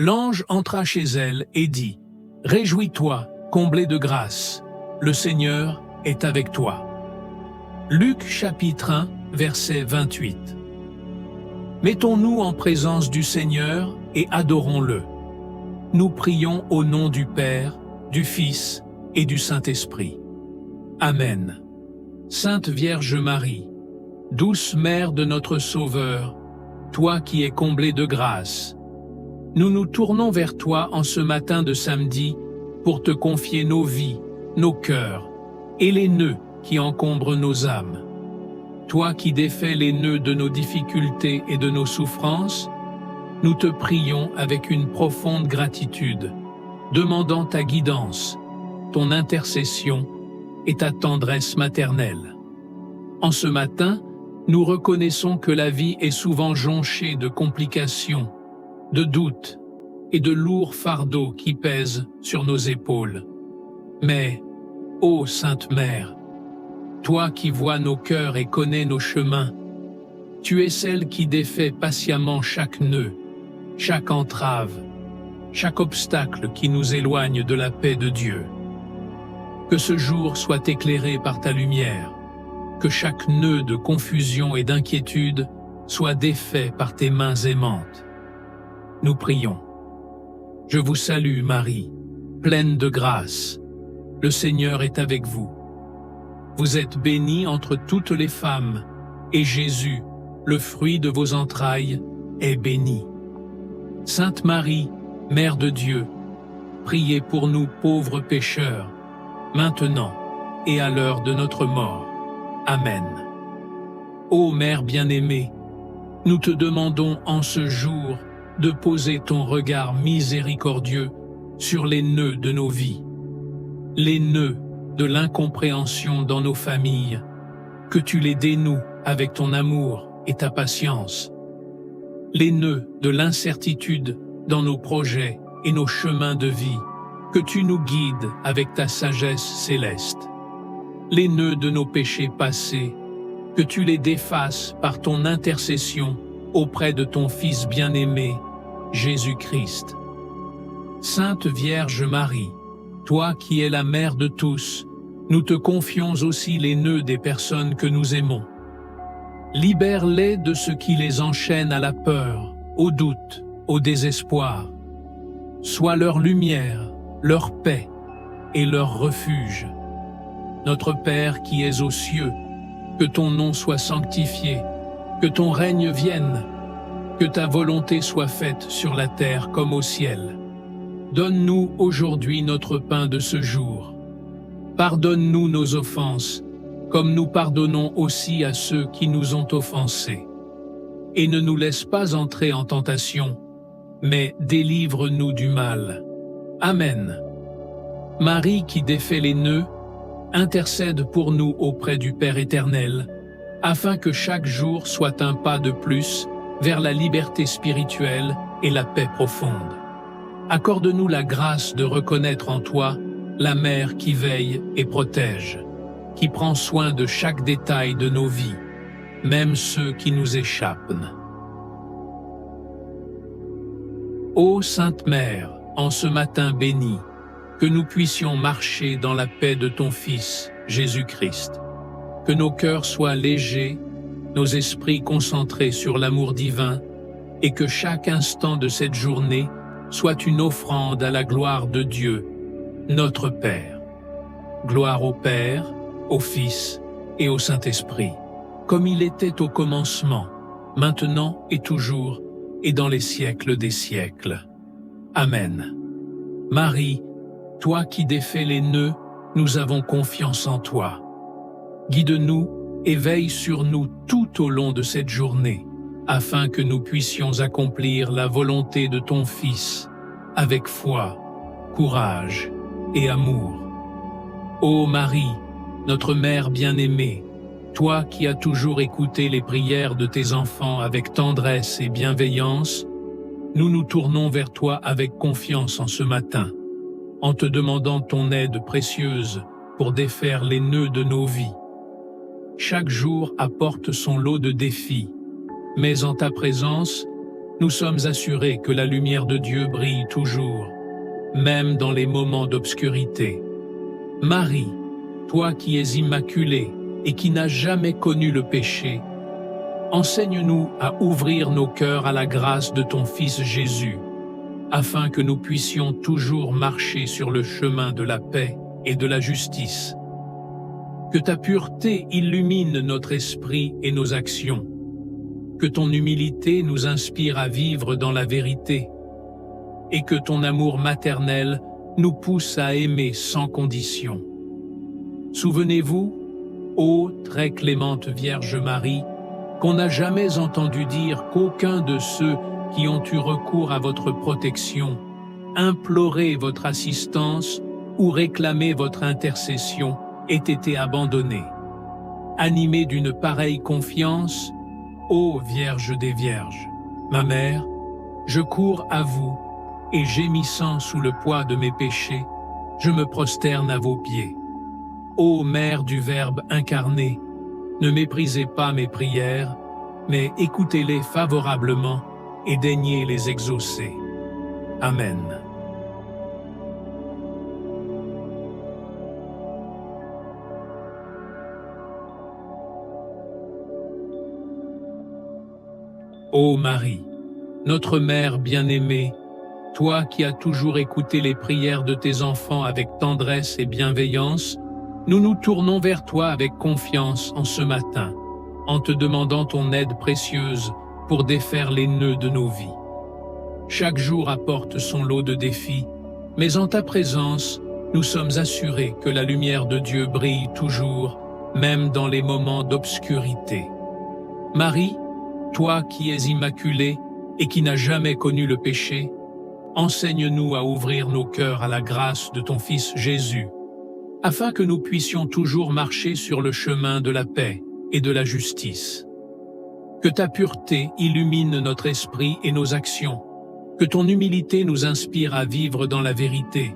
L'ange entra chez elle et dit, « Réjouis-toi, comblée de grâce, le Seigneur est avec toi. » Luc chapitre 1, verset 28. Mettons-nous en présence du Seigneur et adorons-le. Nous prions au nom du Père, du Fils et du Saint-Esprit. Amen. Sainte Vierge Marie, douce Mère de notre Sauveur, toi qui es comblée de grâce, nous nous tournons vers toi en ce matin de samedi pour te confier nos vies, nos cœurs et les nœuds qui encombrent nos âmes. Toi qui défais les nœuds de nos difficultés et de nos souffrances, nous te prions avec une profonde gratitude, demandant ta guidance, ton intercession et ta tendresse maternelle. En ce matin, nous reconnaissons que la vie est souvent jonchée de complications, de doutes et de lourds fardeaux qui pèsent sur nos épaules. Mais, ô Sainte Mère, toi qui vois nos cœurs et connais nos chemins, tu es celle qui défait patiemment chaque nœud, chaque entrave, chaque obstacle qui nous éloigne de la paix de Dieu. Que ce jour soit éclairé par ta lumière, que chaque nœud de confusion et d'inquiétude soit défait par tes mains aimantes. Nous prions. Je vous salue Marie, pleine de grâce. Le Seigneur est avec vous. Vous êtes bénie entre toutes les femmes, et Jésus, le fruit de vos entrailles, est béni. Sainte Marie, Mère de Dieu, priez pour nous pauvres pécheurs, maintenant et à l'heure de notre mort. Amen. Ô Mère bien-aimée, nous te demandons en ce jour de poser ton regard miséricordieux sur les nœuds de nos vies, les nœuds de l'incompréhension dans nos familles, que tu les dénoues avec ton amour et ta patience, les nœuds de l'incertitude dans nos projets et nos chemins de vie, que tu nous guides avec ta sagesse céleste, les nœuds de nos péchés passés, que tu les défasses par ton intercession auprès de ton Fils bien-aimé, Jésus-Christ. Sainte Vierge Marie, toi qui es la mère de tous, nous te confions aussi les nœuds des personnes que nous aimons. Libère-les de ce qui les enchaîne à la peur, au doute, au désespoir. Sois leur lumière, leur paix et leur refuge. Notre Père qui es aux cieux, que ton nom soit sanctifié, que ton règne vienne, que ta volonté soit faite sur la terre comme au ciel. Donne-nous aujourd'hui notre pain de ce jour. Pardonne-nous nos offenses, comme nous pardonnons aussi à ceux qui nous ont offensés. Et ne nous laisse pas entrer en tentation, mais délivre-nous du mal. Amen. Marie qui défait les nœuds, intercède pour nous auprès du Père éternel, afin que chaque jour soit un pas de plus vers la liberté spirituelle et la paix profonde. Accorde-nous la grâce de reconnaître en toi la Mère qui veille et protège, qui prend soin de chaque détail de nos vies, même ceux qui nous échappent. Ô Sainte Mère, en ce matin béni, que nous puissions marcher dans la paix de ton Fils, Jésus-Christ, que nos cœurs soient légers, nos esprits concentrés sur l'amour divin, et que chaque instant de cette journée soit une offrande à la gloire de Dieu, notre Père. Gloire au Père, au Fils et au Saint-Esprit, comme il était au commencement, maintenant et toujours, et dans les siècles des siècles. Amen. Marie, toi qui défais les nœuds, nous avons confiance en toi. Guide-nous et veille sur nous tout au long de cette journée, afin que nous puissions accomplir la volonté de ton Fils, avec foi, courage et amour. Ô Marie, notre Mère bien-aimée, toi qui as toujours écouté les prières de tes enfants avec tendresse et bienveillance, nous nous tournons vers toi avec confiance en ce matin, en te demandant ton aide précieuse pour défaire les nœuds de nos vies. Chaque jour apporte son lot de défis, mais en ta présence, nous sommes assurés que la lumière de Dieu brille toujours, même dans les moments d'obscurité. Marie, toi qui es immaculée et qui n'as jamais connu le péché, enseigne-nous à ouvrir nos cœurs à la grâce de ton Fils Jésus, afin que nous puissions toujours marcher sur le chemin de la paix et de la justice. Que ta pureté illumine notre esprit et nos actions. Que ton humilité nous inspire à vivre dans la vérité. Et que ton amour maternel nous pousse à aimer sans condition. Souvenez-vous, ô très clémente Vierge Marie, qu'on n'a jamais entendu dire qu'aucun de ceux qui ont eu recours à votre protection, imploré votre assistance ou réclamé votre intercession ait été abandonné. Animé d'une pareille confiance, ô Vierge des Vierges, ma mère, je cours à vous et gémissant sous le poids de mes péchés, je me prosterne à vos pieds. Ô Mère du Verbe incarné, ne méprisez pas mes prières, mais écoutez-les favorablement et daignez les exaucer. Amen. Ô Marie, notre Mère bien-aimée, toi qui as toujours écouté les prières de tes enfants avec tendresse et bienveillance, nous nous tournons vers toi avec confiance en ce matin, en te demandant ton aide précieuse pour défaire les nœuds de nos vies. Chaque jour apporte son lot de défis, mais en ta présence, nous sommes assurés que la lumière de Dieu brille toujours, même dans les moments d'obscurité. Marie, toi qui es immaculée et qui n'as jamais connu le péché, enseigne-nous à ouvrir nos cœurs à la grâce de ton Fils Jésus, afin que nous puissions toujours marcher sur le chemin de la paix et de la justice. Que ta pureté illumine notre esprit et nos actions, que ton humilité nous inspire à vivre dans la vérité,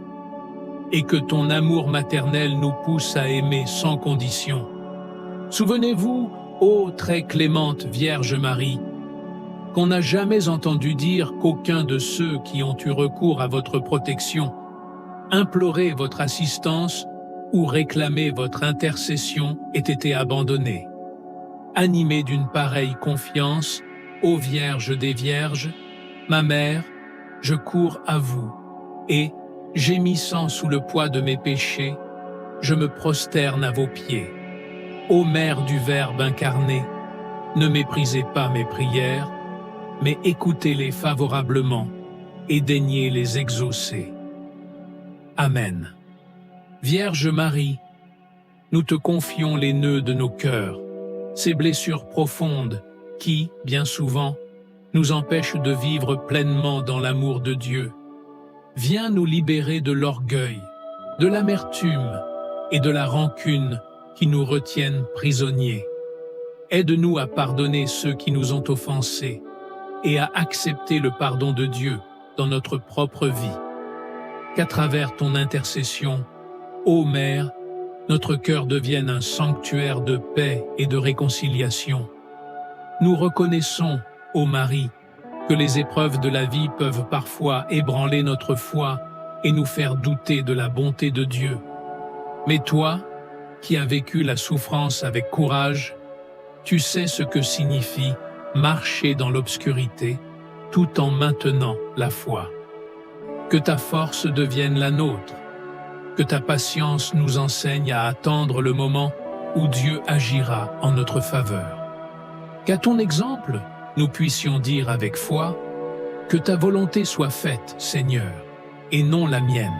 et que ton amour maternel nous pousse à aimer sans condition. Souvenez-vous, ô très clémente Vierge Marie, qu'on n'a jamais entendu dire qu'aucun de ceux qui ont eu recours à votre protection, imploré votre assistance ou réclamé votre intercession ait été abandonné. Animé d'une pareille confiance, ô Vierge des Vierges, ma mère, je cours à vous, et, gémissant sous le poids de mes péchés, je me prosterne à vos pieds. Ô Mère du Verbe incarné, ne méprisez pas mes prières, mais écoutez-les favorablement et daignez les exaucer. Amen. Vierge Marie, nous te confions les nœuds de nos cœurs, ces blessures profondes qui, bien souvent, nous empêchent de vivre pleinement dans l'amour de Dieu. Viens nous libérer de l'orgueil, de l'amertume et de la rancune qui nous retiennent prisonniers. Aide-nous à pardonner ceux qui nous ont offensés et à accepter le pardon de Dieu dans notre propre vie. Qu'à travers ton intercession, ô Mère, notre cœur devienne un sanctuaire de paix et de réconciliation. Nous reconnaissons, ô Marie, que les épreuves de la vie peuvent parfois ébranler notre foi et nous faire douter de la bonté de Dieu. Mais toi, qui as vécu la souffrance avec courage, tu sais ce que signifie marcher dans l'obscurité tout en maintenant la foi. Que ta force devienne la nôtre, que ta patience nous enseigne à attendre le moment où Dieu agira en notre faveur. Qu'à ton exemple, nous puissions dire avec foi, que ta volonté soit faite, Seigneur, et non la mienne.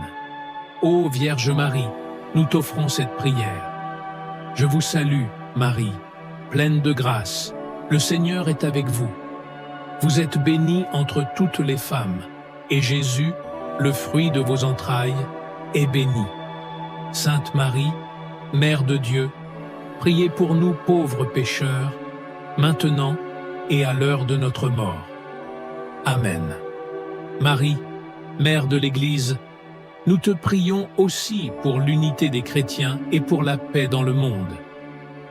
Ô Vierge Marie, nous t'offrons cette prière. Je vous salue, Marie, pleine de grâce, le Seigneur est avec vous. Vous êtes bénie entre toutes les femmes, et Jésus, le fruit de vos entrailles, est béni. Sainte Marie, Mère de Dieu, priez pour nous pauvres pécheurs, maintenant et à l'heure de notre mort. Amen. Marie, Mère de l'Église, nous te prions aussi pour l'unité des chrétiens et pour la paix dans le monde.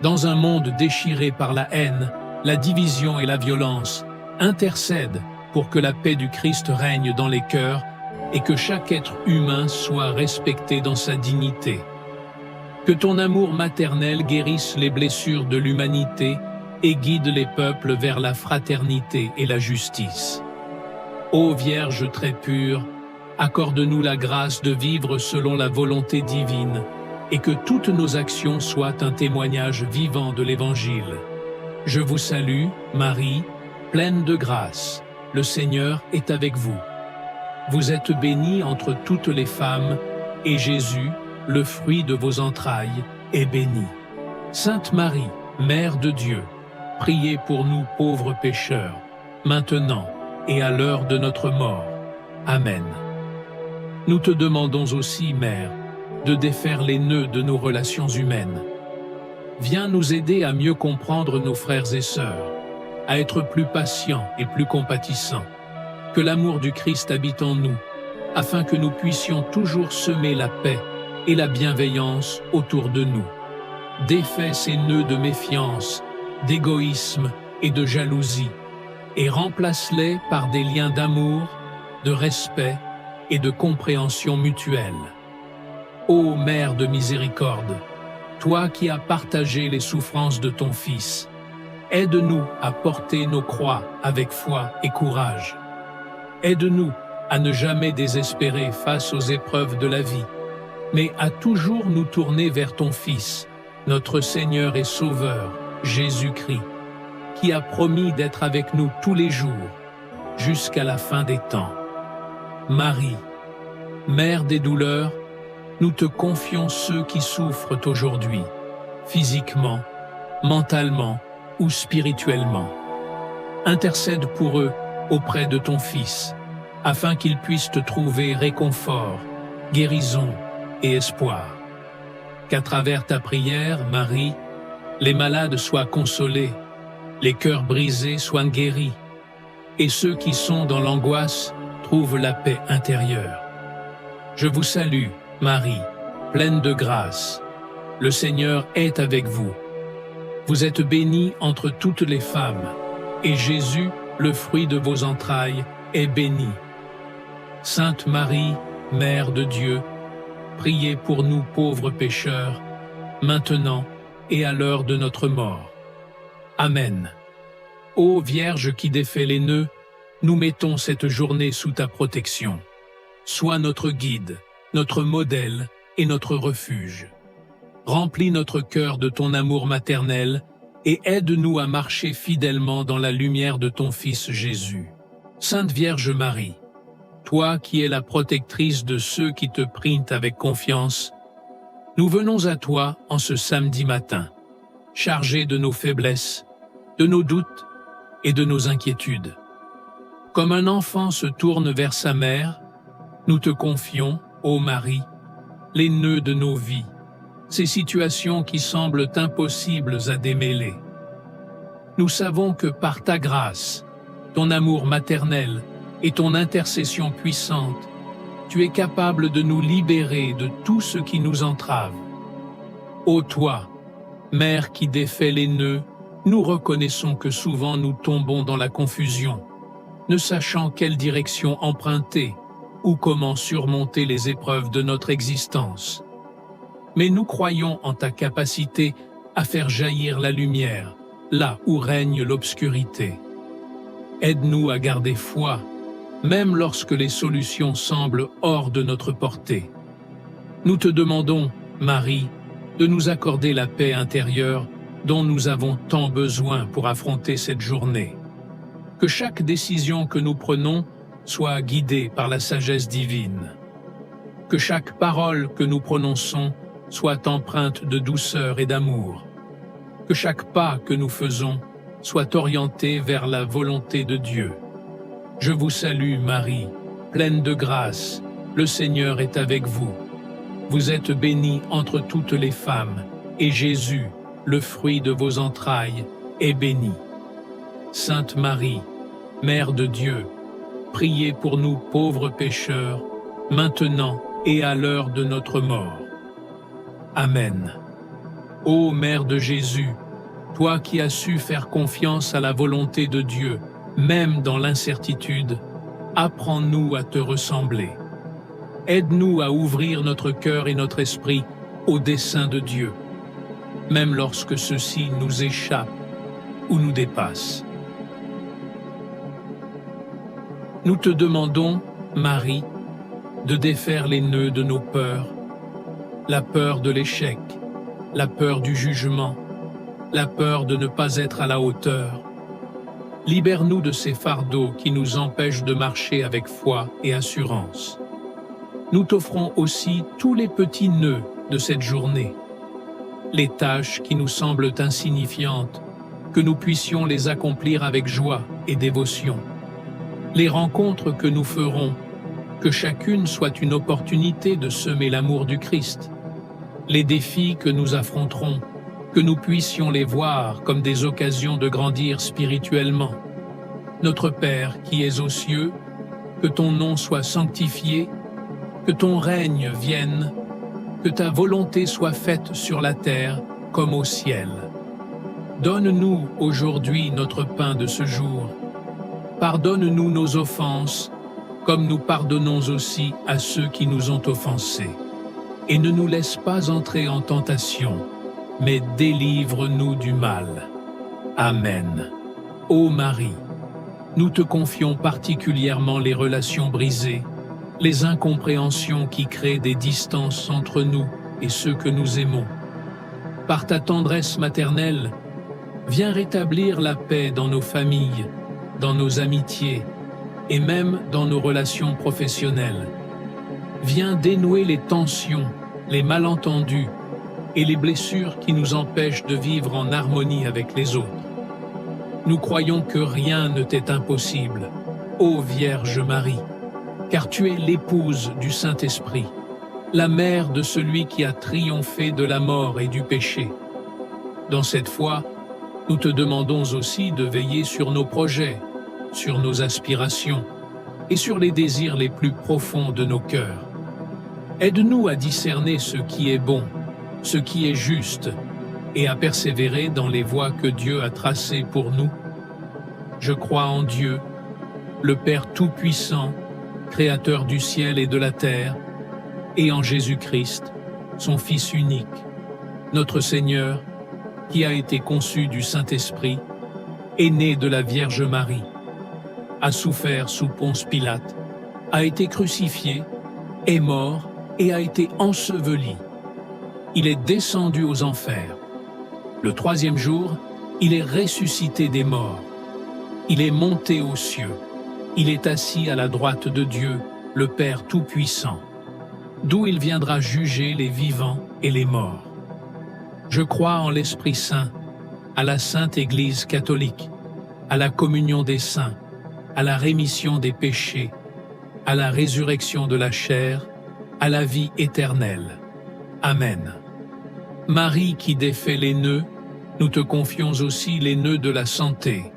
Dans un monde déchiré par la haine, la division et la violence, intercède pour que la paix du Christ règne dans les cœurs et que chaque être humain soit respecté dans sa dignité. Que ton amour maternel guérisse les blessures de l'humanité et guide les peuples vers la fraternité et la justice. Ô Vierge très pure, accorde-nous la grâce de vivre selon la volonté divine et que toutes nos actions soient un témoignage vivant de l'Évangile. Je vous salue, Marie, pleine de grâce. Le Seigneur est avec vous. Vous êtes bénie entre toutes les femmes, et Jésus, le fruit de vos entrailles, est béni. Sainte Marie, Mère de Dieu, priez pour nous pauvres pécheurs, maintenant et à l'heure de notre mort. Amen. Nous te demandons aussi, Mère, de défaire les nœuds de nos relations humaines. Viens nous aider à mieux comprendre nos frères et sœurs, à être plus patients et plus compatissants. Que l'amour du Christ habite en nous, afin que nous puissions toujours semer la paix et la bienveillance autour de nous. Défais ces nœuds de méfiance, d'égoïsme et de jalousie, et remplace-les par des liens d'amour, de respect et de compréhension mutuelle. Ô Mère de miséricorde, toi qui as partagé les souffrances de ton Fils, aide-nous à porter nos croix avec foi et courage. Aide-nous à ne jamais désespérer face aux épreuves de la vie, mais à toujours nous tourner vers ton Fils, notre Seigneur et Sauveur, Jésus-Christ, qui a promis d'être avec nous tous les jours, jusqu'à la fin des temps. Marie, Mère des douleurs, nous te confions ceux qui souffrent aujourd'hui, physiquement, mentalement ou spirituellement. Intercède pour eux auprès de ton Fils, afin qu'ils puissent te trouver réconfort, guérison et espoir. Qu'à travers ta prière, Marie, les malades soient consolés, les cœurs brisés soient guéris, et ceux qui sont dans l'angoisse trouvent la paix intérieure. Je vous salue, Marie, pleine de grâce. Le Seigneur est avec vous. Vous êtes bénie entre toutes les femmes, et Jésus, le fruit de vos entrailles, est béni. Sainte Marie, Mère de Dieu, priez pour nous pauvres pécheurs, maintenant et à l'heure de notre mort. Amen. Ô Vierge qui défait les nœuds, nous mettons cette journée sous ta protection. Sois notre guide, notre modèle et notre refuge. Remplis notre cœur de ton amour maternel et aide-nous à marcher fidèlement dans la lumière de ton Fils Jésus. Sainte Vierge Marie, toi qui es la protectrice de ceux qui te prient avec confiance, nous venons à toi en ce samedi matin, chargés de nos faiblesses, de nos doutes et de nos inquiétudes. Comme un enfant se tourne vers sa mère, nous te confions, ô Marie, les nœuds de nos vies, ces situations qui semblent impossibles à démêler. Nous savons que par ta grâce, ton amour maternel et ton intercession puissante, tu es capable de nous libérer de tout ce qui nous entrave. Ô toi, Mère qui défait les nœuds, nous reconnaissons que souvent nous tombons dans la confusion, ne sachant quelle direction emprunter ou comment surmonter les épreuves de notre existence. Mais nous croyons en ta capacité à faire jaillir la lumière, là où règne l'obscurité. Aide-nous à garder foi, même lorsque les solutions semblent hors de notre portée. Nous te demandons, Marie, de nous accorder la paix intérieure dont nous avons tant besoin pour affronter cette journée. Que chaque décision que nous prenons soit guidée par la sagesse divine. Que chaque parole que nous prononçons soit empreinte de douceur et d'amour. Que chaque pas que nous faisons soit orienté vers la volonté de Dieu. Je vous salue, Marie, pleine de grâce, le Seigneur est avec vous. Vous êtes bénie entre toutes les femmes, et Jésus, le fruit de vos entrailles, est béni. Sainte Marie, Mère de Dieu, priez pour nous pauvres pécheurs, maintenant et à l'heure de notre mort. Amen. Ô Mère de Jésus, toi qui as su faire confiance à la volonté de Dieu Même dans l'incertitude, apprends-nous à te ressembler. Aide-nous à ouvrir notre cœur et notre esprit au dessein de Dieu, même lorsque ceux-ci nous échappent ou nous dépassent. Nous te demandons, Marie, de défaire les nœuds de nos peurs, la peur de l'échec, la peur du jugement, la peur de ne pas être à la hauteur. Libère-nous de ces fardeaux qui nous empêchent de marcher avec foi et assurance. Nous t'offrons aussi tous les petits nœuds de cette journée, les tâches qui nous semblent insignifiantes, que nous puissions les accomplir avec joie et dévotion. Les rencontres que nous ferons, que chacune soit une opportunité de semer l'amour du Christ. Les défis que nous affronterons, que nous puissions les voir comme des occasions de grandir spirituellement. Notre Père qui es aux cieux, que ton nom soit sanctifié, que ton règne vienne, que ta volonté soit faite sur la terre comme au ciel. Donne-nous aujourd'hui notre pain de ce jour. Pardonne-nous nos offenses, comme nous pardonnons aussi à ceux qui nous ont offensés. Et ne nous laisse pas entrer en tentation, mais délivre-nous du mal. Amen. Ô Marie, nous te confions particulièrement les relations brisées, les incompréhensions qui créent des distances entre nous et ceux que nous aimons. Par ta tendresse maternelle, viens rétablir la paix dans nos familles, dans nos amitiés et même dans nos relations professionnelles. Viens dénouer les tensions, les malentendus et les blessures qui nous empêchent de vivre en harmonie avec les autres. Nous croyons que rien ne t'est impossible, ô Vierge Marie, car tu es l'épouse du Saint-Esprit, la mère de celui qui a triomphé de la mort et du péché. Dans cette foi, nous te demandons aussi de veiller sur nos projets, sur nos aspirations et sur les désirs les plus profonds de nos cœurs. Aide-nous à discerner ce qui est bon, ce qui est juste, et à persévérer dans les voies que Dieu a tracées pour nous. Je crois en Dieu, le Père Tout-Puissant, Créateur du ciel et de la terre, et en Jésus-Christ, son Fils unique, notre Seigneur, qui a été conçu du Saint-Esprit, est né de la Vierge Marie, a souffert sous Ponce Pilate, a été crucifié, est mort et a été enseveli. Il est descendu aux enfers. Le troisième jour, il est ressuscité des morts. Il est monté aux cieux. Il est assis à la droite de Dieu, le Père Tout-Puissant, d'où il viendra juger les vivants et les morts. Je crois en l'Esprit Saint, à la Sainte Église catholique, à la communion des saints, à la rémission des péchés, à la résurrection de la chair, à la vie éternelle. Amen. Marie qui défait les nœuds, nous te confions aussi les nœuds de la santé,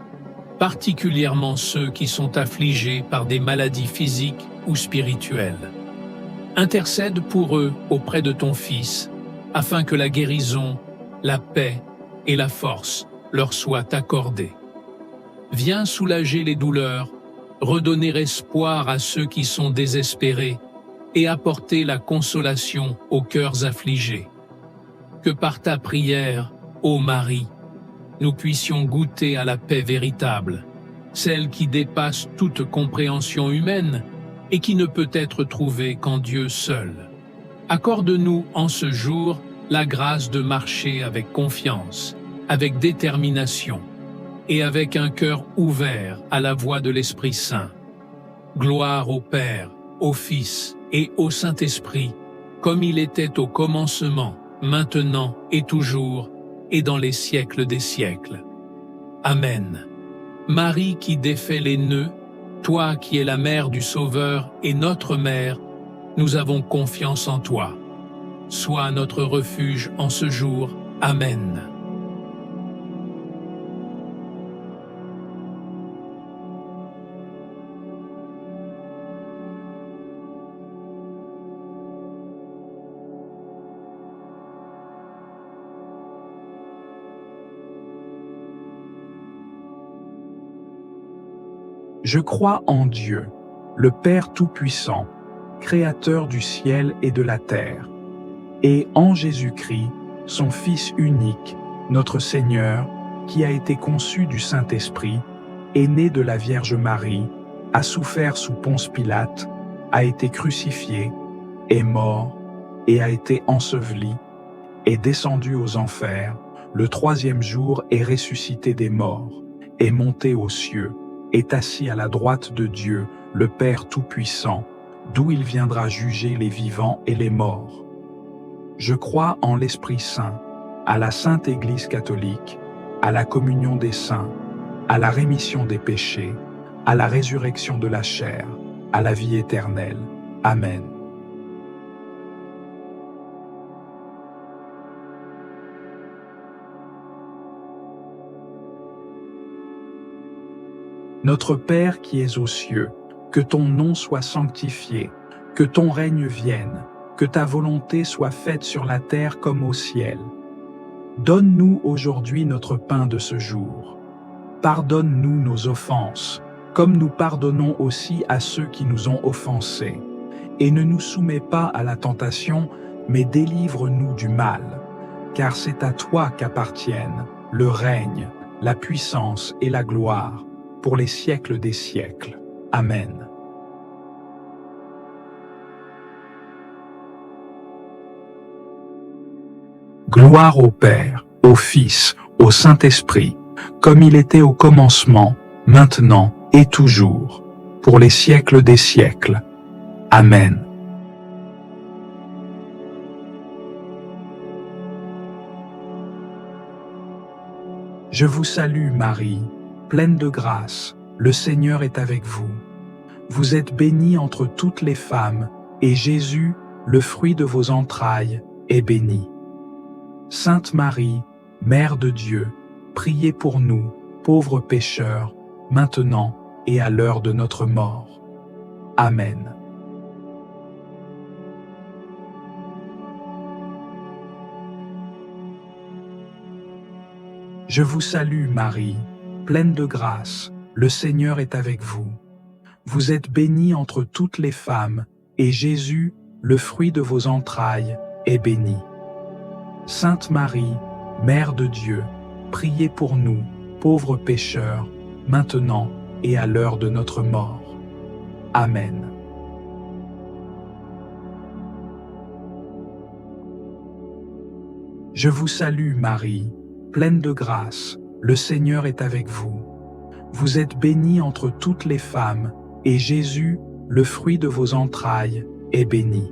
particulièrement ceux qui sont affligés par des maladies physiques ou spirituelles. Intercède pour eux auprès de ton Fils, afin que la guérison, la paix et la force leur soient accordées. Viens soulager les douleurs, redonner espoir à ceux qui sont désespérés et apporter la consolation aux cœurs affligés. Que par ta prière, ô Marie, nous puissions goûter à la paix véritable, celle qui dépasse toute compréhension humaine et qui ne peut être trouvée qu'en Dieu seul. Accorde-nous en ce jour la grâce de marcher avec confiance, avec détermination et avec un cœur ouvert à la voix de l'Esprit Saint. Gloire au Père, au Fils et au Saint-Esprit, comme il était au commencement, maintenant et toujours, et dans les siècles des siècles. Amen. Marie qui défait les nœuds, toi qui es la mère du Sauveur et notre mère, nous avons confiance en toi. Sois notre refuge en ce jour. Amen. Je crois en Dieu, le Père Tout-Puissant, Créateur du ciel et de la terre, et en Jésus-Christ, son Fils unique, notre Seigneur, qui a été conçu du Saint-Esprit, est né de la Vierge Marie, a souffert sous Ponce Pilate, a été crucifié, est mort et a été enseveli, est descendu aux enfers, le troisième jour est ressuscité des morts, est monté aux cieux, est assis à la droite de Dieu, le Père Tout-Puissant, d'où il viendra juger les vivants et les morts. Je crois en l'Esprit Saint, à la Sainte Église catholique, à la communion des saints, à la rémission des péchés, à la résurrection de la chair, à la vie éternelle. Amen. Notre Père qui es aux cieux, que ton nom soit sanctifié, que ton règne vienne, que ta volonté soit faite sur la terre comme au ciel. Donne-nous aujourd'hui notre pain de ce jour. Pardonne-nous nos offenses, comme nous pardonnons aussi à ceux qui nous ont offensés. Et ne nous soumets pas à la tentation, mais délivre-nous du mal. Car c'est à toi qu'appartiennent le règne, la puissance et la gloire, pour les siècles des siècles. Amen. Gloire au Père, au Fils, au Saint-Esprit, comme il était au commencement, maintenant et toujours, pour les siècles des siècles. Amen. Je vous salue Marie, pleine de grâce, le Seigneur est avec vous. Vous êtes bénie entre toutes les femmes, et Jésus, le fruit de vos entrailles, est béni. Sainte Marie, Mère de Dieu, priez pour nous, pauvres pécheurs, maintenant et à l'heure de notre mort. Amen. Je vous salue Marie, pleine de grâce, le Seigneur est avec vous. Vous êtes bénie entre toutes les femmes, et Jésus, le fruit de vos entrailles, est béni. Sainte Marie, Mère de Dieu, priez pour nous, pauvres pécheurs, maintenant et à l'heure de notre mort. Amen. Je vous salue Marie, pleine de grâce, le Seigneur est avec vous. Vous êtes bénie entre toutes les femmes, et Jésus, le fruit de vos entrailles, est béni.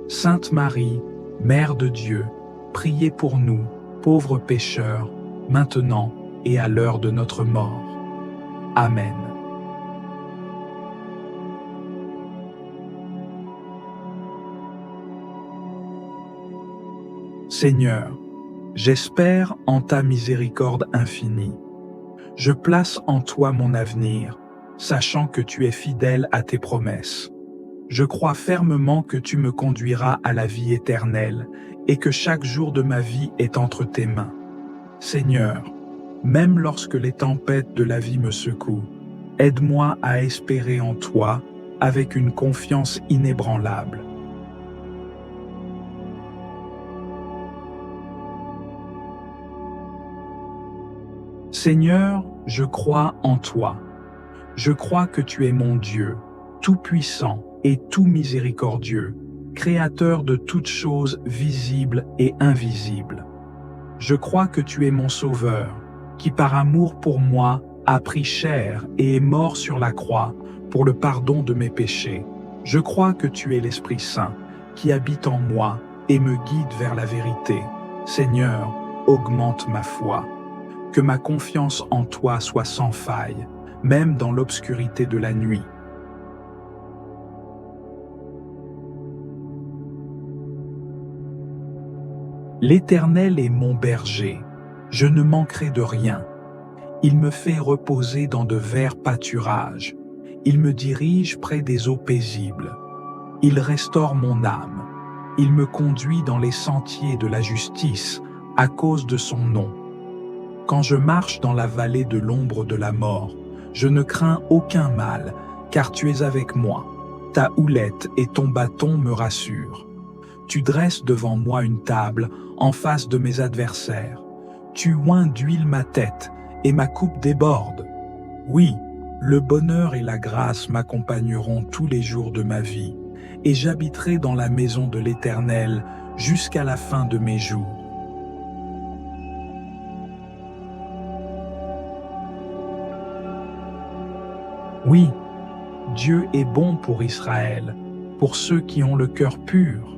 Sainte Marie, Mère de Dieu, priez pour nous, pauvres pécheurs, maintenant et à l'heure de notre mort. Amen. Seigneur, j'espère en ta miséricorde infinie. Je place en toi mon avenir, sachant que tu es fidèle à tes promesses. Je crois fermement que tu me conduiras à la vie éternelle et que chaque jour de ma vie est entre tes mains. Seigneur, même lorsque les tempêtes de la vie me secouent, aide-moi à espérer en toi avec une confiance inébranlable. Seigneur, je crois en toi. Je crois que tu es mon Dieu, tout-puissant et tout miséricordieux, créateur de toutes choses visibles et invisibles. Je crois que tu es mon Sauveur, qui par amour pour moi a pris chair et est mort sur la croix pour le pardon de mes péchés. Je crois que tu es l'Esprit Saint, qui habite en moi et me guide vers la vérité. Seigneur, augmente ma foi. Que ma confiance en toi soit sans faille, même dans l'obscurité de la nuit. L'Éternel est mon berger, je ne manquerai de rien. Il me fait reposer dans de verts pâturages. Il me dirige près des eaux paisibles. Il restaure mon âme. Il me conduit dans les sentiers de la justice à cause de son nom. Quand je marche dans la vallée de l'ombre de la mort, Je ne crains aucun mal, car tu es avec moi. Ta houlette et ton bâton me rassurent. Tu dresses devant moi une table en face de mes adversaires. Tu oins d'huile ma tête et ma coupe déborde. Oui, le bonheur et la grâce m'accompagneront tous les jours de ma vie, et j'habiterai dans la maison de l'Éternel jusqu'à la fin de mes jours. Oui, Dieu est bon pour Israël, pour ceux qui ont le cœur pur.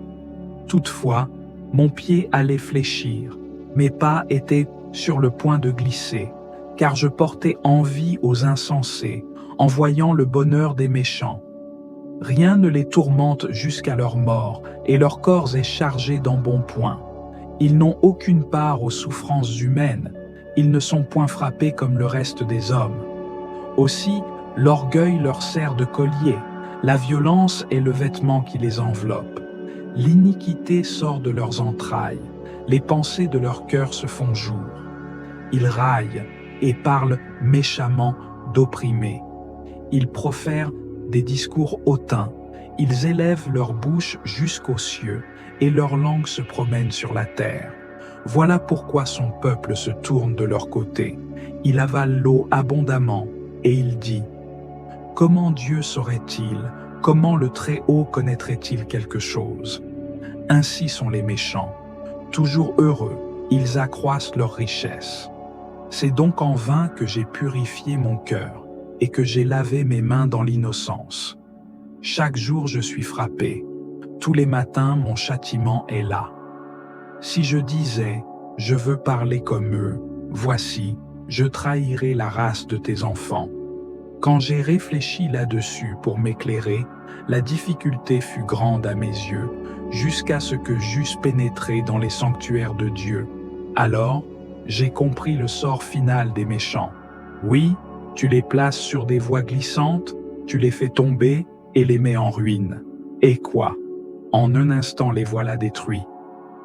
Toutefois, mon pied allait fléchir, mes pas étaient sur le point de glisser, car je portais envie aux insensés, en voyant le bonheur des méchants. Rien ne les tourmente jusqu'à leur mort, et leur corps est chargé d'embonpoint. Ils n'ont aucune part aux souffrances humaines, ils ne sont point frappés comme le reste des hommes. Aussi, l'orgueil leur sert de collier, la violence est le vêtement qui les enveloppe. L'iniquité sort de leurs entrailles, les pensées de leur cœur se font jour. Ils raillent et parlent méchamment d'opprimés. Ils profèrent des discours hautains, ils élèvent leur bouche jusqu'aux cieux et leur langue se promène sur la terre. Voilà pourquoi son peuple se tourne de leur côté. Il avale l'eau abondamment et il dit: comment Dieu saurait-il? Comment le Très-Haut connaîtrait-il quelque chose? Ainsi sont les méchants. Toujours heureux, ils accroissent leur richesse. C'est donc en vain que j'ai purifié mon cœur et que j'ai lavé mes mains dans l'innocence. Chaque jour je suis frappé. Tous les matins mon châtiment est là. Si je disais, je veux parler comme eux, voici, je trahirais la race de tes enfants. Quand j'ai réfléchi là-dessus pour m'éclairer, la difficulté fut grande à mes yeux, jusqu'à ce que j'eusse pénétré dans les sanctuaires de Dieu. Alors, j'ai compris le sort final des méchants. Oui, tu les places sur des voies glissantes, tu les fais tomber et les mets en ruine. Et quoi? En un instant les voilà détruits.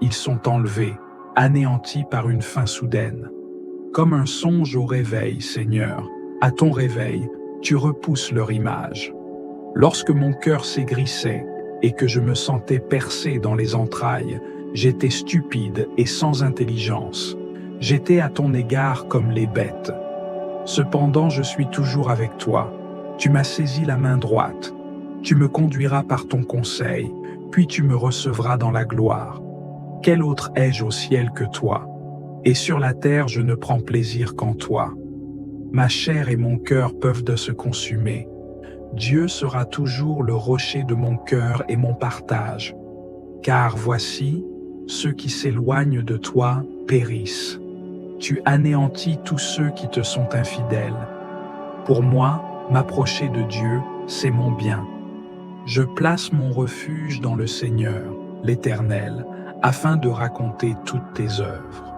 Ils sont enlevés, anéantis par une fin soudaine. Comme un songe au réveil, Seigneur, à ton réveil, tu repousses leur image. Lorsque mon cœur s'aigrissait et que je me sentais percé dans les entrailles, j'étais stupide et sans intelligence. J'étais à ton égard comme les bêtes. Cependant, je suis toujours avec toi. Tu m'as saisi la main droite. Tu me conduiras par ton conseil, puis tu me recevras dans la gloire. Quel autre ai-je au ciel que toi? Et sur la terre, je ne prends plaisir qu'en toi. Ma chair et mon cœur peuvent de se consumer. Dieu sera toujours le rocher de mon cœur et mon partage. Car voici, ceux qui s'éloignent de toi périssent. Tu anéantis tous ceux qui te sont infidèles. Pour moi, m'approcher de Dieu, c'est mon bien. Je place mon refuge dans le Seigneur, l'Éternel, afin de raconter toutes tes œuvres.